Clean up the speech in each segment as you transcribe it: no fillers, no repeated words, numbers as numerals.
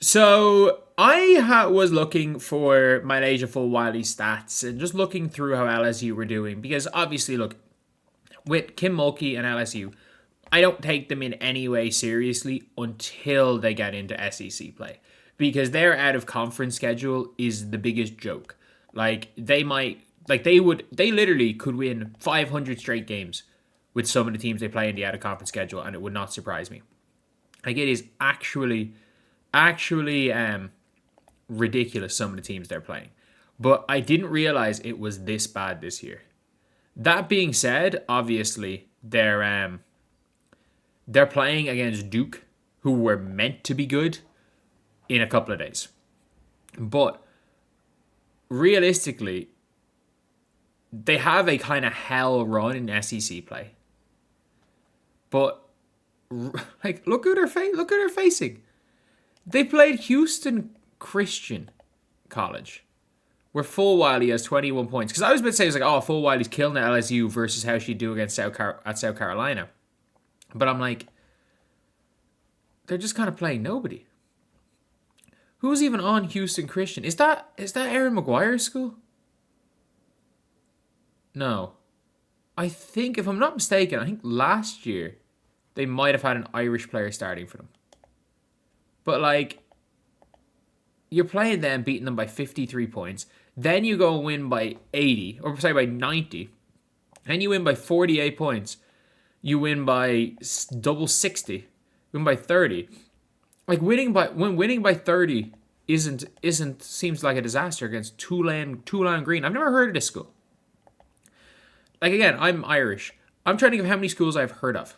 So I was looking for Malaysia Full Wiley stats and just looking through how LSU were doing because obviously, look, with Kim Mulkey and LSU, I don't take them in any way seriously until they get into SEC play because their out of conference schedule is the biggest joke. They literally could win 500 straight games with some of the teams they play in the out of conference schedule, and it would not surprise me. Like it is actually ridiculous some of the teams they're playing. But I didn't realize it was this bad this year. That being said, obviously they're playing against Duke, who were meant to be good, in a couple of days. But realistically, they have a kind of hell run in SEC play. But like, look at they're facing. They played Houston Christian College, where Full Wiley has 21 points. Because I was about to say, Full Wiley's killing at LSU versus how she'd do against South Carolina. But I'm like, they're just kind of playing nobody. Who's even on Houston Christian? Is that Aaron Maguire's school? No. I think, if I'm not mistaken, I think last year they might have had an Irish player starting for them. But like, you're playing them, beating them by 53 points. Then you go and win by 80, or sorry, by 90. Then you win by 48 points. You win by double 60. You win by 30. Like winning by 30 isn't seems like a disaster against Tulane Green. I've never heard of this school. Like again, I'm Irish. I'm trying to think of how many schools I've heard of.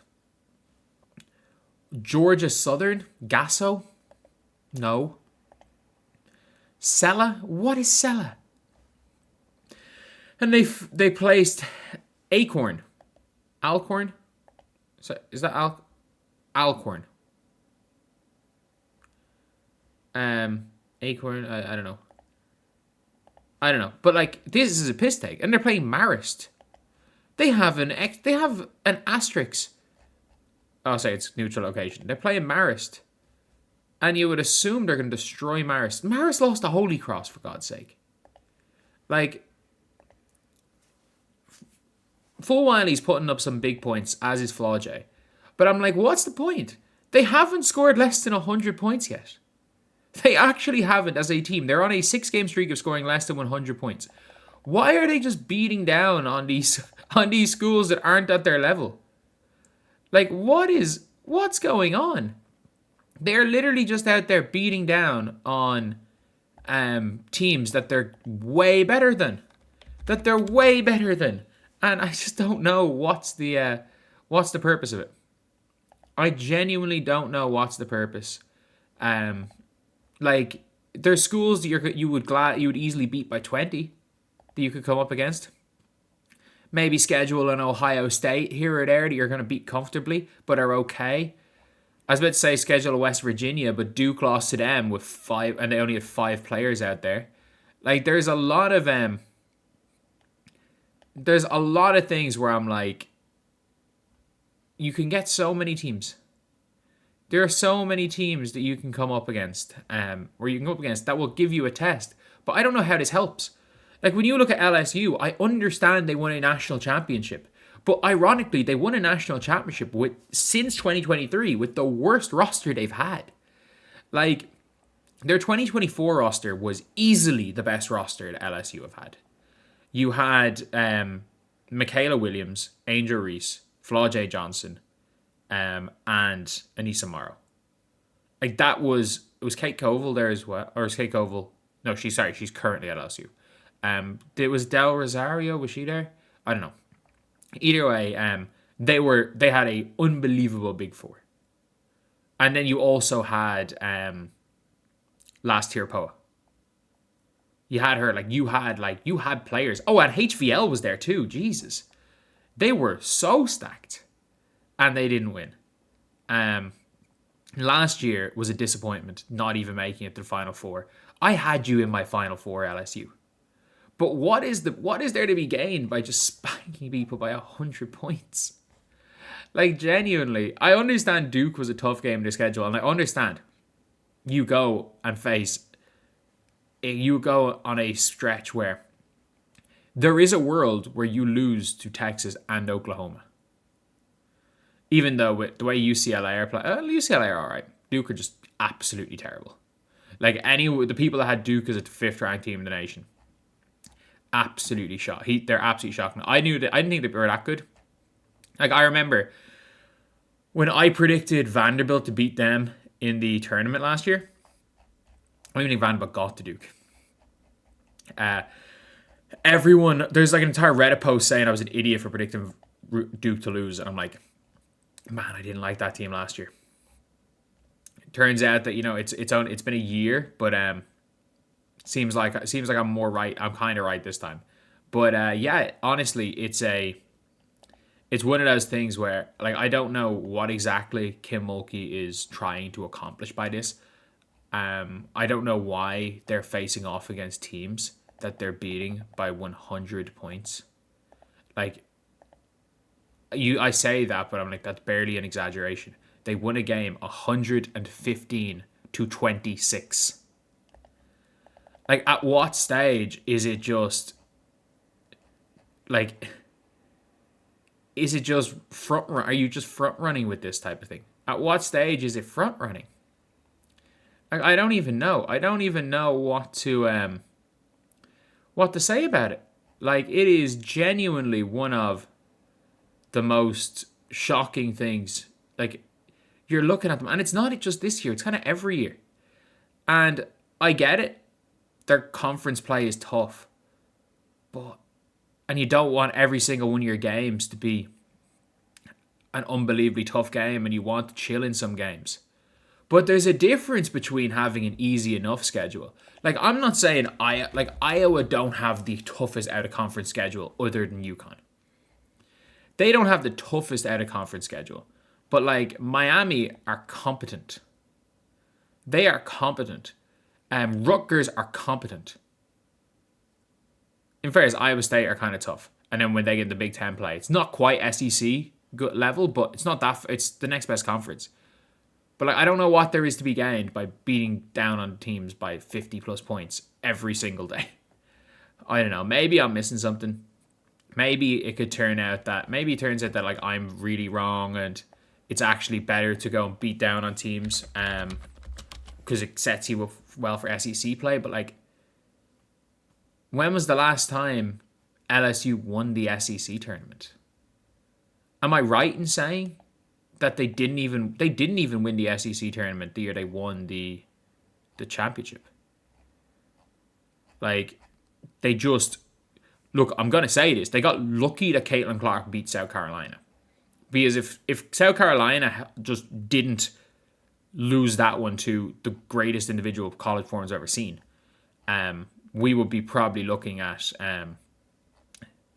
Georgia Southern, Gasso. No. Sella? What is Sella? And they placed Alcorn. So is that Alcorn? Acorn. I don't know. But like, this is a piss take, and they're playing Marist. They have an asterisk. Oh, sorry, it's neutral location. They're playing Marist. And you would assume they're going to destroy Marist. Marist lost to Holy Cross, for God's sake. Like, Full Wiley's putting up some big points, as is Flaujae. But I'm like, what's the point? They haven't scored less than 100 points yet. They actually haven't as a team. They're on a 6-game streak of scoring less than 100 points. Why are they just beating down on these schools that aren't at their level? Like, what's going on? They're literally just out there beating down on teams that they're way better than. And I just don't know what's the purpose of it. I genuinely don't know what's the purpose. Like, there's schools that you would easily beat by 20 that you could come up against. Maybe schedule an Ohio State here or there that you're going to beat comfortably, but are okay. I was about to say schedule a West Virginia, but Duke lost to them with 5, and they only had 5 players out there. Like, there's a lot of things where I'm like, you can get so many teams. There are so many teams that you can come up against, that will give you a test. But I don't know how this helps. Like, when you look at LSU, I understand they won a national championship. But ironically, they won a national championship since 2023 with the worst roster they've had. Like, their 2024 roster was easily the best roster that LSU have had. You had Michaela Williams, Angel Reese, Flaujae Johnson, and Anissa Morrow. Like, it was Kate Koval there as well. Or is Kate Koval? No, she's currently at LSU. It was Del Rosario, was she there? I don't know. Either way, they had a unbelievable big four. And then you also had Last Tier Poa. You had her, you had players. Oh, and HVL was there too. Jesus. They were so stacked. And they didn't win. Last year was a disappointment, not even making it to the Final Four. I had you in my Final Four, LSU. But what is there to be gained by just spanking people by 100 points? Like, genuinely, I understand Duke was a tough game to schedule, and I understand. you go and you go on a stretch where there is a world where you lose to Texas and Oklahoma. Even though with the way UCLA are playing, UCLA are alright. Duke are just absolutely terrible. Like the people that had Duke as a 5th ranked team in the nation, absolutely shocked. They're absolutely shocking. I didn't think they were that good. Like I remember when I predicted Vanderbilt to beat them in the tournament last year. I don't even think Vanderbilt got to Duke. There's like an entire Reddit post saying I was an idiot for predicting Duke to lose, and I'm like, man, I didn't like that team last year. It turns out that it's been a year, but seems like I'm more right. I'm kind of right this time, but yeah, honestly, it's one of those things where like I don't know what exactly Kim Mulkey is trying to accomplish by this. I don't know why they're facing off against teams that they're beating by 100 points. Like I say that, but I'm like, that's barely an exaggeration. They won a game 115-26. Like, at what stage is it just like? Is it just front run? Are you just front running with this type of thing? At what stage is it front running? I don't even know. I don't even know what to say about it. Like, it is genuinely one of the most shocking things. Like, you're looking at them, and it's not just this year. It's kind of every year. And I get it. Their conference play is tough, and you don't want every single one of your games to be an unbelievably tough game, and you want to chill in some games. But there's a difference between having an easy enough schedule. Like, I'm not saying Iowa don't have the toughest out-of-conference schedule other than UConn. They don't have the toughest out-of-conference schedule. But, like, Miami are competent. They are competent. Rutgers are competent. In fairness, Iowa State are kind of tough. And then when they get in the Big Ten play, it's not quite SEC good level, but it's not that. It's the next best conference. But like, I don't know what there is to be gained by beating down on teams by 50 plus points every single day. I don't know. Maybe I'm missing something. Maybe it turns out that like I'm really wrong and it's actually better to go and beat down on teams because it sets you up well for SEC play. But like, when was the last time LSU won the SEC tournament? Am I right in saying that they didn't even win the SEC tournament the year they won the championship? Like, they just look. I'm gonna say this: they got lucky that Caitlin Clark beat South Carolina, because if South Carolina just didn't lose that one to the greatest individual college performance I've ever seen, we would be probably looking at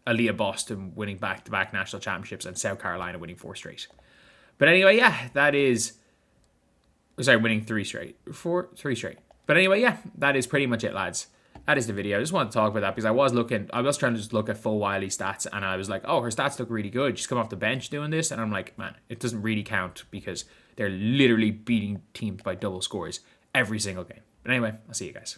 Aaliyah Boston winning back-to-back national championships and South Carolina winning 4 straight. But anyway, yeah, winning 3 straight. 3 straight. But anyway, yeah, that is pretty much it, lads. That is the video. I just wanted to talk about that because I was trying to just look at full Wiley stats, and I was like, oh, her stats look really good. She's come off the bench doing this, and I'm like, man, it doesn't really count because they're literally beating teams by double scores every single game. But anyway, I'll see you guys.